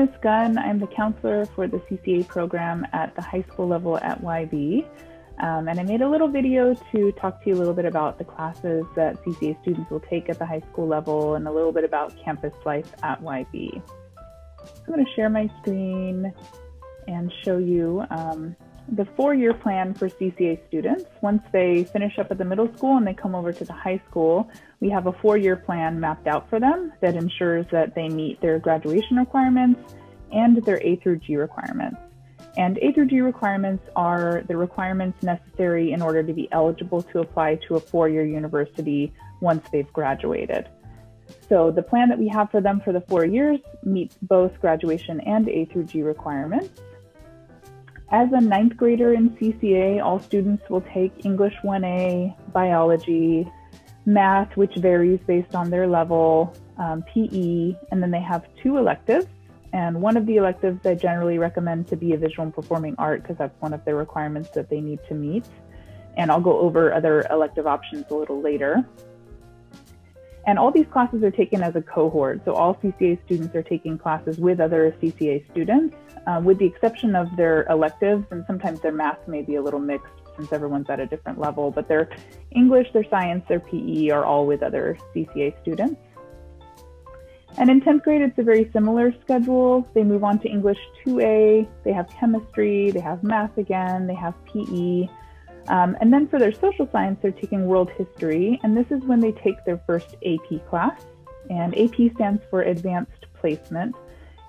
is Gunn. I'm the counselor for the CCA program at the high school level at YB. And I made a little video to talk to you a little bit about the classes that CCA students will take at the high school level and a little bit about campus life at YB. I'm going to share my screen and show you the 4-year plan for CCA students. Once they finish up at the middle school and they come over to the high school, we have a 4-year plan mapped out for them that ensures that they meet their graduation requirements and their A through G requirements. And A through G requirements are the requirements necessary in order to be eligible to apply to a 4-year university once they've graduated. So the plan that we have for them for the 4 years meets both graduation and A through G requirements. As a 9th grader in CCA, all students will take English 1A, biology, math, which varies based on their level, PE, and then they have 2 electives. And one of the electives I generally recommend to be a visual and performing art because that's one of the requirements that they need to meet. And I'll go over other elective options a little later. And all these classes are taken as a cohort. So all CCA students are taking classes with other CCA students, with the exception of their electives, and sometimes their math may be a little mixed since everyone's at a different level, but their English, their science, their PE are all with other CCA students. And in 10th grade, it's a very similar schedule. They move on to English 2A, they have chemistry, they have math again, they have PE. And then for their social science, they're taking world history, and this is when they take their first AP class. And AP stands for Advanced Placement,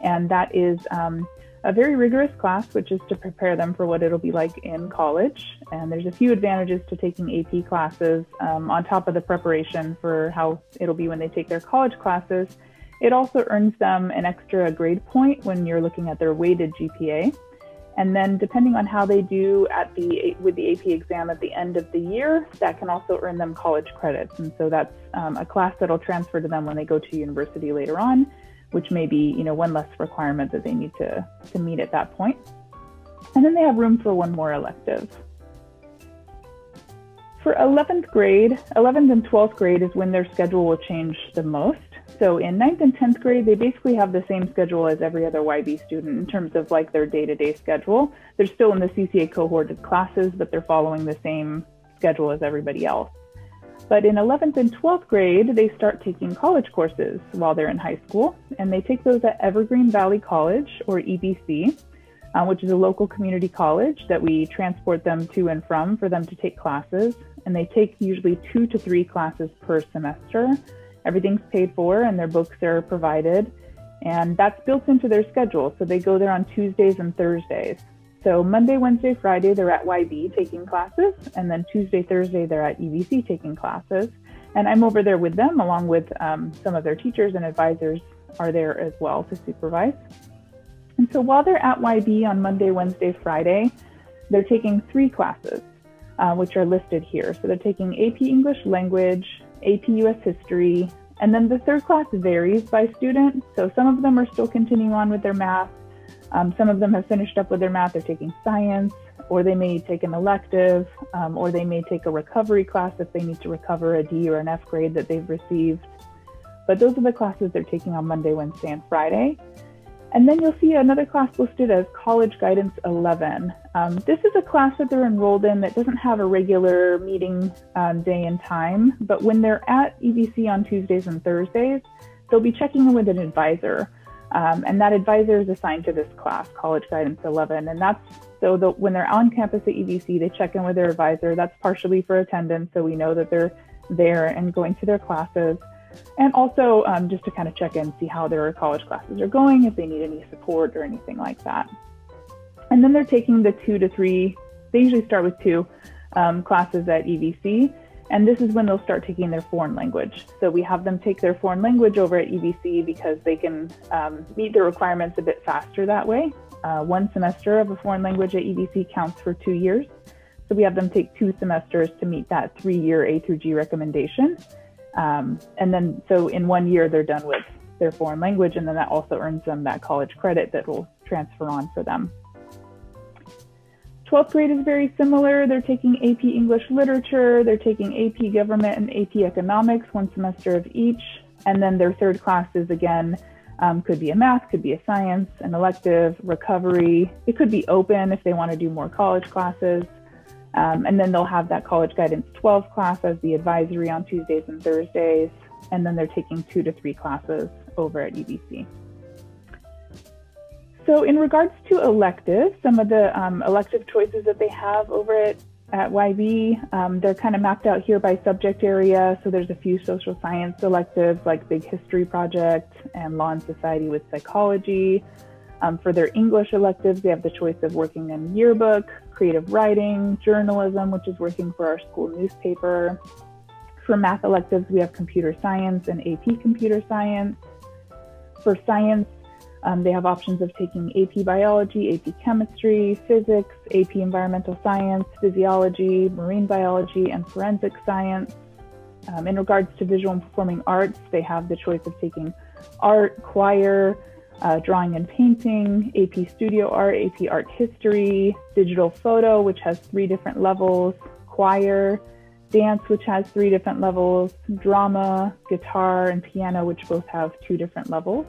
and that is a very rigorous class, which is to prepare them for what it'll be like in college. And there's a few advantages to taking AP classes on top of the preparation for how it'll be when they take their college classes. It also earns them an extra grade point when you're looking at their weighted GPA. And then depending on how they do with the AP exam at the end of the year, that can also earn them college credits. And so that's a class that'll transfer to them when they go to university later on, which may be, one less requirement that they need to meet at that point. And then they have room for one more elective. For 11th and 12th grade is when their schedule will change the most. So in 9th and 10th grade, they basically have the same schedule as every other YB student in terms of like their day-to-day schedule. They're still in the CCA cohorted classes, but they're following the same schedule as everybody else. But in 11th and 12th grade, they start taking college courses while they're in high school, and they take those at Evergreen Valley College, or EVC, which is a local community college that we transport them to and from for them to take classes. And they take usually 2 to 3 classes per semester. Everything's paid for and their books are provided, and that's built into their schedule. So they go there on Tuesdays and Thursdays. So Monday, Wednesday, Friday, they're at YB taking classes, and then Tuesday, Thursday, they're at EVC taking classes. And I'm over there with them along with some of their teachers and advisors are there as well to supervise. And so while they're at YB on Monday, Wednesday, Friday, they're taking 3 classes, which are listed here. So they're taking AP English Language, AP US History, and then the third class varies by student. So some of them are still continuing on with their math. Some of them have finished up with their math. They're taking science, or they may take an elective, or they may take a recovery class if they need to recover a D or an F grade that they've received. But those are the classes they're taking on Monday, Wednesday, and Friday. And then you'll see another class listed as College Guidance 11. This is a class that they're enrolled in that doesn't have a regular meeting day and time, but when they're at EVC on Tuesdays and Thursdays, they'll be checking in with an advisor. And that advisor is assigned to this class, College Guidance 11. And that's when they're on campus at EVC, they check in with their advisor. That's partially for attendance, so we know that they're there and going to their classes. And also just to kind of check in, see how their college classes are going, if they need any support or anything like that. And then they're taking the 2 to 3, they usually start with 2 classes at EVC. And this is when they'll start taking their foreign language. So we have them take their foreign language over at EVC because they can meet the requirements a bit faster that way. 1 semester of a foreign language at EVC counts for 2 years. So we have them take 2 semesters to meet that 3-year A through G recommendation. And then, so in 1 year, they're done with their foreign language, and then that also earns them that college credit that will transfer on for them. 12th grade is very similar. They're taking AP English Literature, they're taking AP Government and AP Economics, 1 semester of each. And then their third class is again Could be a math, could be a science, an elective, recovery. It could be open if they want to do more college classes. And then they'll have that College Guidance 12 class as the advisory on Tuesdays and Thursdays. And then they're taking 2 to 3 classes over at EBC. So in regards to electives, some of the elective choices that they have over at YB, they're kind of mapped out here by subject area. So there's a few social science electives like Big History Project and Law and Society with Psychology. For their English electives, they have the choice of working in yearbook, creative writing, journalism, which is working for our school newspaper. For math electives, we have computer science and AP computer science. For science, they have options of taking AP biology, AP chemistry, physics, AP environmental science, physiology, marine biology, and forensic science. In regards to visual and performing arts, they have the choice of taking art, choir, drawing and painting, AP studio art, AP art history, digital photo, which has 3 different levels, choir, dance, which has 3 different levels, drama, guitar, and piano, which both have 2 different levels.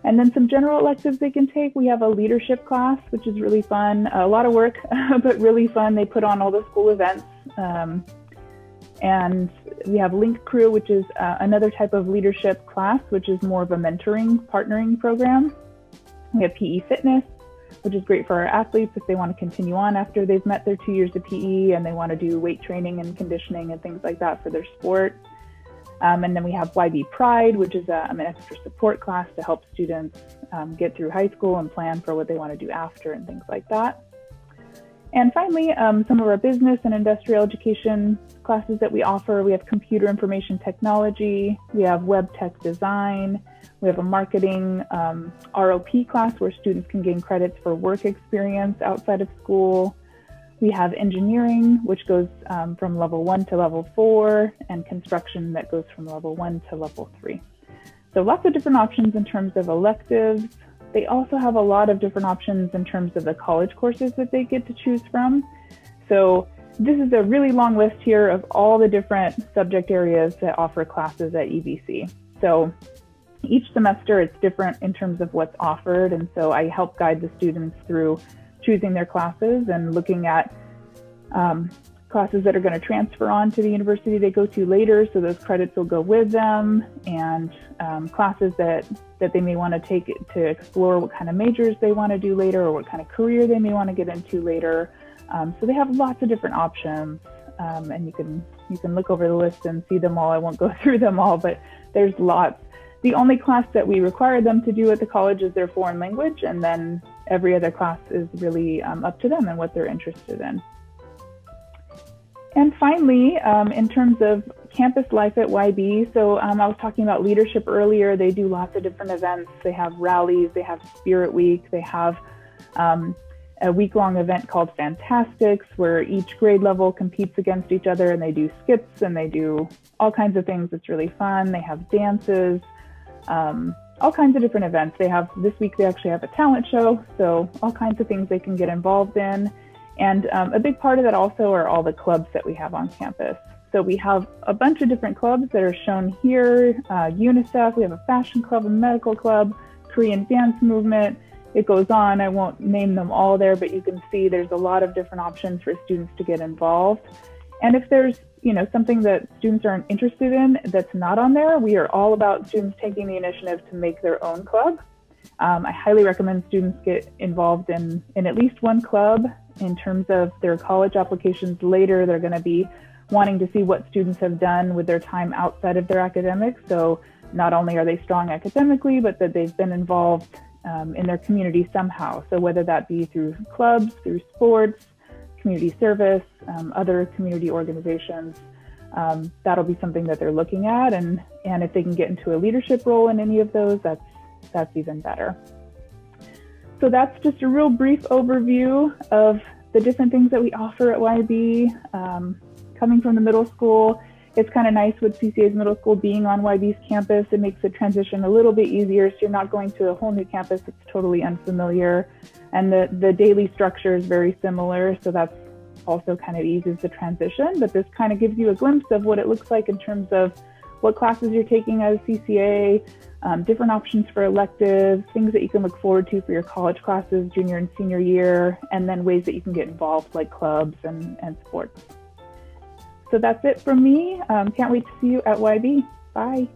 And then some general electives they can take. We have a leadership class, which is really fun, a lot of work, but really fun. They put on all the school events. And we have Link Crew, which is another type of leadership class, which is more of a mentoring, partnering program. We have PE Fitness, which is great for our athletes if they want to continue on after they've met their 2 years of PE and they want to do weight training and conditioning and things like that for their sport. And then we have YB Pride, which is an extra support class to help students get through high school and plan for what they want to do after and things like that. And finally, some of our business and industrial education classes that we offer. We have computer information technology, we have web tech design, we have a marketing ROP class where students can gain credits for work experience outside of school. We have engineering, which goes from level 1 to level 4, and construction that goes from level 1 to level 3. So lots of different options in terms of electives. They also have a lot of different options in terms of the college courses that they get to choose from. So this is a really long list here of all the different subject areas that offer classes at EBC. So each semester it's different in terms of what's offered. And so I help guide the students through choosing their classes and looking at classes that are going to transfer on to the university they go to later. So those credits will go with them, and classes that they may want to take to explore what kind of majors they want to do later or what kind of career they may want to get into later. So they have lots of different options, and you can look over the list and see them all. I won't go through them all, but there's lots. The only class that we require them to do at the college is their foreign language, and then every other class is really up to them and what they're interested in. And finally, in terms of campus life at YB, so I was talking about leadership earlier. They do lots of different events. They have rallies, they have Spirit Week, they have a week-long event called Fantastics, where each grade level competes against each other, and they do skits and they do all kinds of things. It's really fun. They have dances, all kinds of different events. They have, this week they actually have a talent show, so all kinds of things they can get involved in. And a big part of that also are all the clubs that we have on campus. So we have a bunch of different clubs that are shown here. UNICEF, we have a fashion club, a medical club, Korean dance movement. It goes on. I won't name them all there, but you can see there's a lot of different options for students to get involved. And if there's something that students aren't interested in that's not on there, we are all about students taking the initiative to make their own club. I highly recommend students get involved in at least one club. In terms of their college applications later, they're going to be wanting to see what students have done with their time outside of their academics. So not only are they strong academically, but that they've been involved in their community somehow. So whether that be through clubs, through sports, community service, other community organizations, that'll be something that they're looking at. And if they can get into a leadership role in any of those, that's even better. So that's just a real brief overview of the different things that we offer at YB. Coming from the middle school, it's kind of nice with CCA's middle school being on YB's campus. It makes the transition a little bit easier, so you're not going to a whole new campus that's totally unfamiliar. And the daily structure is very similar, so that's also kind of eases the transition. But this kind of gives you a glimpse of what it looks like in terms of what classes you're taking as CCA, different options for electives, things that you can look forward to for your college classes junior and senior year, and then ways that you can get involved like clubs and sports. So that's it from me. Can't wait to see you at YB. Bye.